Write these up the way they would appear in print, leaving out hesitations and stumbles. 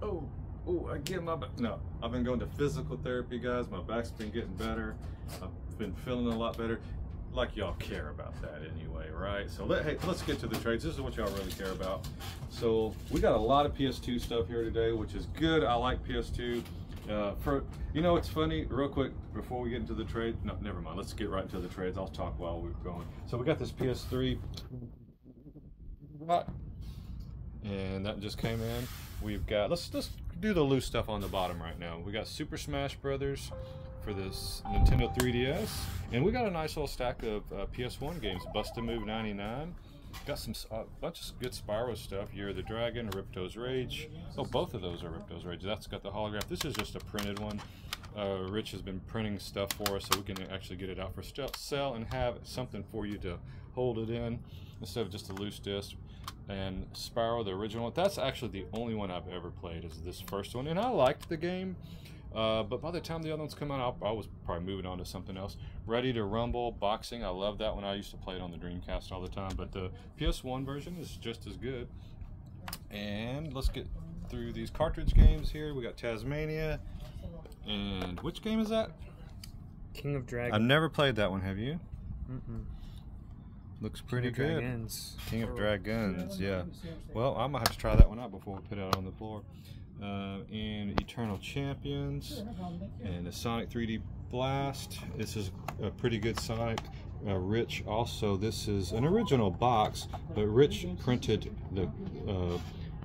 Oh, I get my back. No, I've been going to physical therapy, guys. My back's been getting better. I've been feeling a lot better. Like y'all care about that anyway, right? So hey, let's get to the trades. This is what y'all really care about. So we got a lot of PS2 stuff here today, which is good. I like PS2. It's funny, real quick, before we get into the trade. No, never mind. Let's get right into the trades. I'll talk while we're going. So we got this PS3, and that just came in. We've got, let's do the loose stuff on the bottom right now. We got Super Smash Brothers for this Nintendo 3DS, and we got a nice little stack of PS1 games. Bust a Move 99. Got some bunch of good Spyro stuff. Year of the Dragon, Ripto's Rage. Oh, both of those are Ripto's Rage. That's got the holograph. This is just a printed one. Rich has been printing stuff for us, so we can actually get it out for sale and have something for you to hold it in instead of just a loose disc. And Spyro, the original one, that's actually the only one I've ever played, is this first one, and I liked the game. But by the time the other ones come out, I was probably moving on to something else. Ready to Rumble Boxing, I love that one. I used to play it on the Dreamcast all the time, but the PS1 version is just as good. And let's get through these cartridge games here. We got Tasmania, and which game is that? King of Dragons. I've never played that one, have you? Mm-mm. Looks pretty good. Dragons. King of Dragons, yeah. Well, I might have to try that one out before we put it out on the floor. And Eternal Champions, and the Sonic 3D Blast. This is a pretty good Sonic. Rich also, this is an original box, but Rich printed the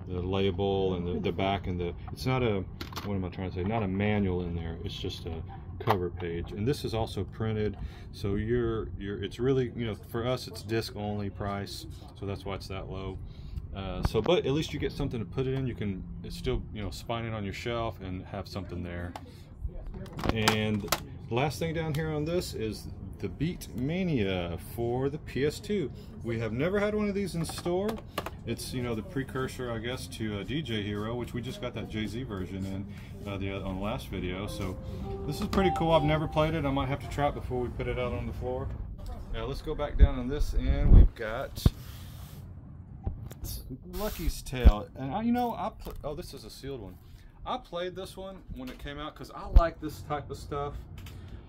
label and the back and it's not a, what am I trying to say, not a manual in there, it's just a cover page. And this is also printed, so it's really, for us it's disc only price, so that's why it's that low. But at least you get something to put it in. You can still, spine it on your shelf and have something there. And the last thing down here on this is the Beat Mania for the PS2. We have never had one of these in store. It's, the precursor, I guess, to DJ Hero, which we just got that Jay-Z version in on the last video. So this is pretty cool. I've never played it. I might have to try it before we put it out on the floor. Now let's go back down on this end. We've got Lucky's Tale, and oh, this is a sealed one. I played this one when it came out because I like this type of stuff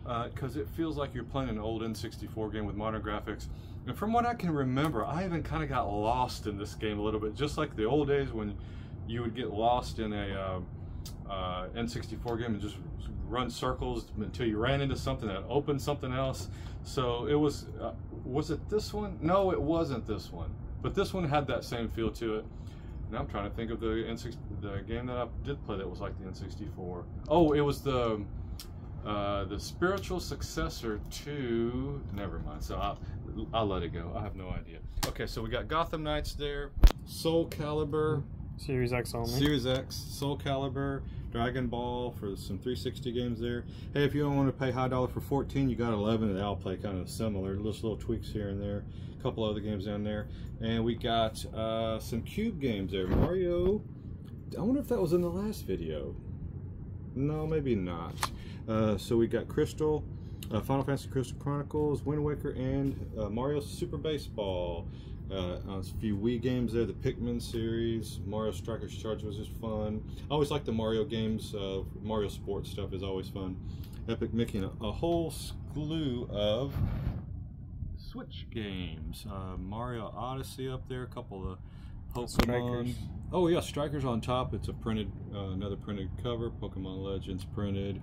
because it feels like you're playing an old N64 game with modern graphics. And from what I can remember, I even kind of got lost in this game a little bit, just like the old days when you would get lost in a N64 game and just run circles until you ran into something that opened something else. So it was it this one? No, it wasn't this one. But this one had that same feel to it. Now I'm trying to think of the game that I did play that was like the N64. Oh, it was the spiritual successor to. Never mind. So I'll let it go. I have no idea. Okay, so we got Gotham Knights there, Soul Calibur, Series X only. Series X, Soul Calibur, Dragon Ball for some 360 games there. Hey, if you don't want to pay high dollar for 14, you got 11, and I'll play kind of similar. Just little tweaks here and there. A couple other games down there. And we got some Cube games there. Mario. I wonder if that was in the last video. No, maybe not. So we got Crystal, Final Fantasy Crystal Chronicles, Wind Waker, and Mario Super Baseball. A few Wii games there, the Pikmin series, Mario Strikers Charge was just fun. I always like the Mario games. Mario Sports stuff is always fun. Epic Mickey, and a whole slew of Switch games. Mario Odyssey up there, a couple of Pokemon. Strikers. Oh yeah, Strikers on top. It's a printed, another printed cover. Pokemon Legends printed.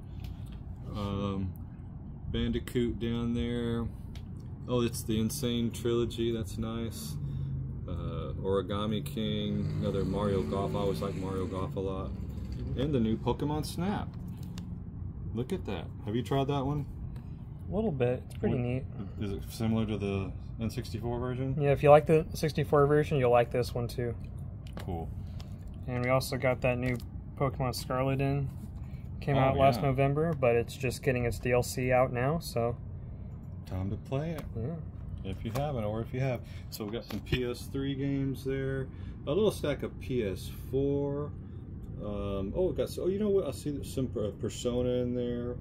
Bandicoot down there. Oh, it's the Insane Trilogy. That's nice. Origami King. Another Mario Golf. I always like Mario Golf a lot. And the new Pokemon Snap. Look at that. Have you tried that one? A little bit. It's pretty neat. Is it similar to the N64 version? Yeah, if you like the 64 version, you'll like this one too. Cool. And we also got that new Pokemon Scarlet in. Came out last November, but it's just getting its DLC out now, so time to play it. Yeah. If you haven't, or if you have. So we got some PS3 games there. A little stack of PS4. Oh, we got. Oh, you know what? I see some Persona in there.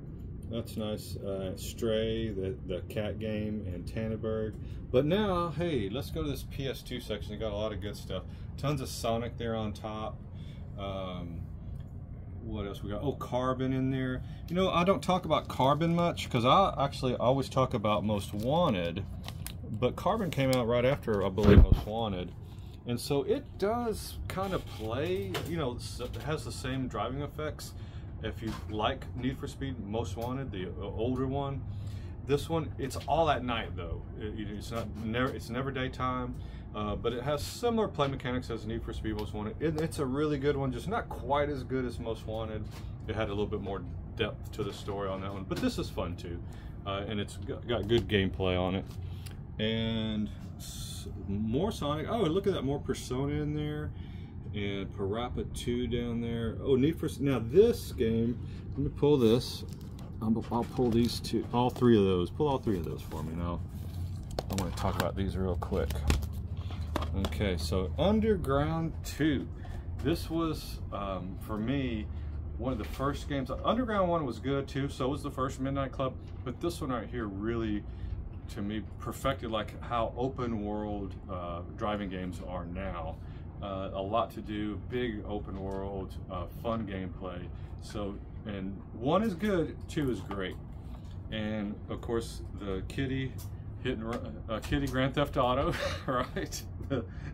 That's nice. Stray, the cat game, and Tanneberg. But now, hey, let's go to this PS2 section. They got a lot of good stuff. Tons of Sonic there on top. what else we got? Oh, Carbon in there. You know, I don't talk about Carbon much because I actually always talk about Most Wanted, but Carbon came out right after, I believe, Most Wanted. And so it does kind of play, you know, it has the same driving effects. If you like Need for Speed Most Wanted, the older one, this one, it's all at night though. It's never daytime, but it has similar play mechanics as Need for Speed Most Wanted. It's a really good one, just not quite as good as Most Wanted. It had a little bit more depth to the story on that one, but this is fun too, and it's got good gameplay on it. And more Sonic. Oh, look at that, more Persona in there, and Parappa 2 down there. Oh, Need for now this game. Let me pull this. I'll pull these two, all three of those. Pull all three of those for me now. I want to talk about these real quick. Okay, so Underground 2. This was for me one of the first games. Underground 1 was good too. So was the first Midnight Club, but this one right here really, to me, perfected like how open world driving games are now. A lot to do, big open world, fun gameplay. So, and 1 is good, 2 is great. And of course the kitty kitty Grand Theft Auto, right?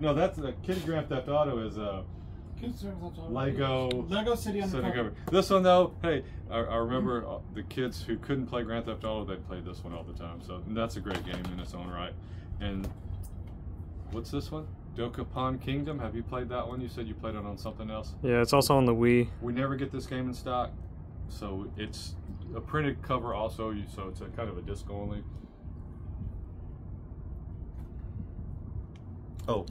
No, that's kitty Grand Theft Auto is Lego City Undercover. This one though, hey, I remember the kids who couldn't play Grand Theft Auto, they played this one all the time. So that's a great game in its own right. And what's this one? Dokapon Kingdom. Have you played that one? You said you played it on something else. Yeah, it's also on the Wii. We never get this game in stock, so it's a printed cover also. So it's a kind of a disc only. Oh!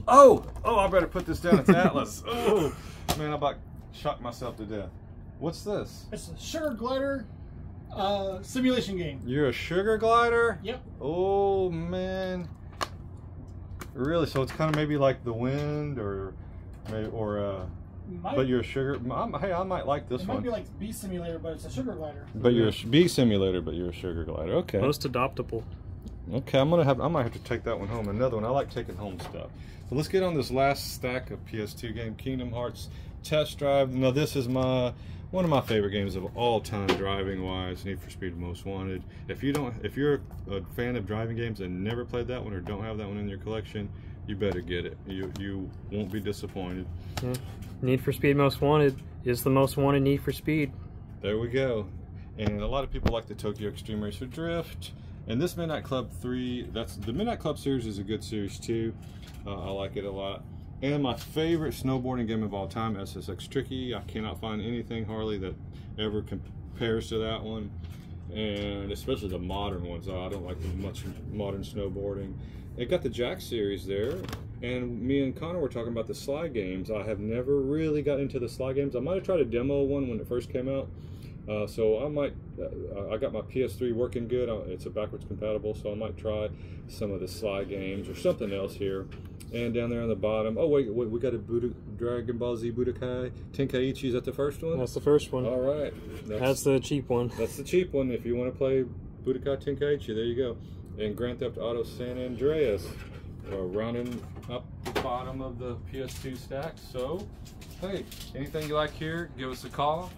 I better put this down. It's Atlas. Oh man, I about shocked myself to death. What's this? It's a sugar glider simulation game. You're a sugar glider? Yep. Oh man. Really? So it's kind of maybe like The Wind, but you're a sugar. Hey, I might like this one. It might be like Bee Simulator, but it's a sugar glider. But you're a Bee Simulator, but you're a sugar glider. Okay. Most adoptable. Okay, I might have to take that one home. Another one. I like taking home stuff. So let's get on this last stack of PS2 game, Kingdom Hearts Test Drive. Now this is one of my favorite games of all time, driving wise. Need for Speed Most Wanted. If you're a fan of driving games and never played that one or don't have that one in your collection, you better get it. You won't be disappointed. Yeah. Need for Speed Most Wanted is the most wanted Need for Speed. There we go. And a lot of people like the Tokyo Extreme Racer Drift. And this Midnight Club 3, the Midnight Club series is a good series too. I like it a lot. And my favorite snowboarding game of all time, SSX Tricky. I cannot find anything hardly that ever compares to that one. And especially the modern ones. I don't like much modern snowboarding. It got the Jack series there. And me and Connor were talking about the slide games. I have never really got into the slide games. I might have tried a demo one when it first came out. So I might, I got my PS3 working good. It's a backwards compatible, so I might try some of the slide games or something else here. And down there on the bottom, oh wait, we got a Dragon Ball Z Budokai Tenkaichi. Is that the first one? That's the first one. All right. That's the cheap one. That's the cheap one. If you want to play Budokai Tenkaichi, there you go. And Grand Theft Auto San Andreas. Rounding up the bottom of the PS2 stack. So, hey, anything you like here, give us a call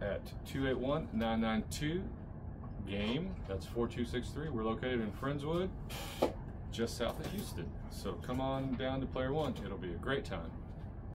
at 281-992-GAME. That's 4263. We're located in Friendswood, just south of Houston. So come on down to Player One. It'll be a great time.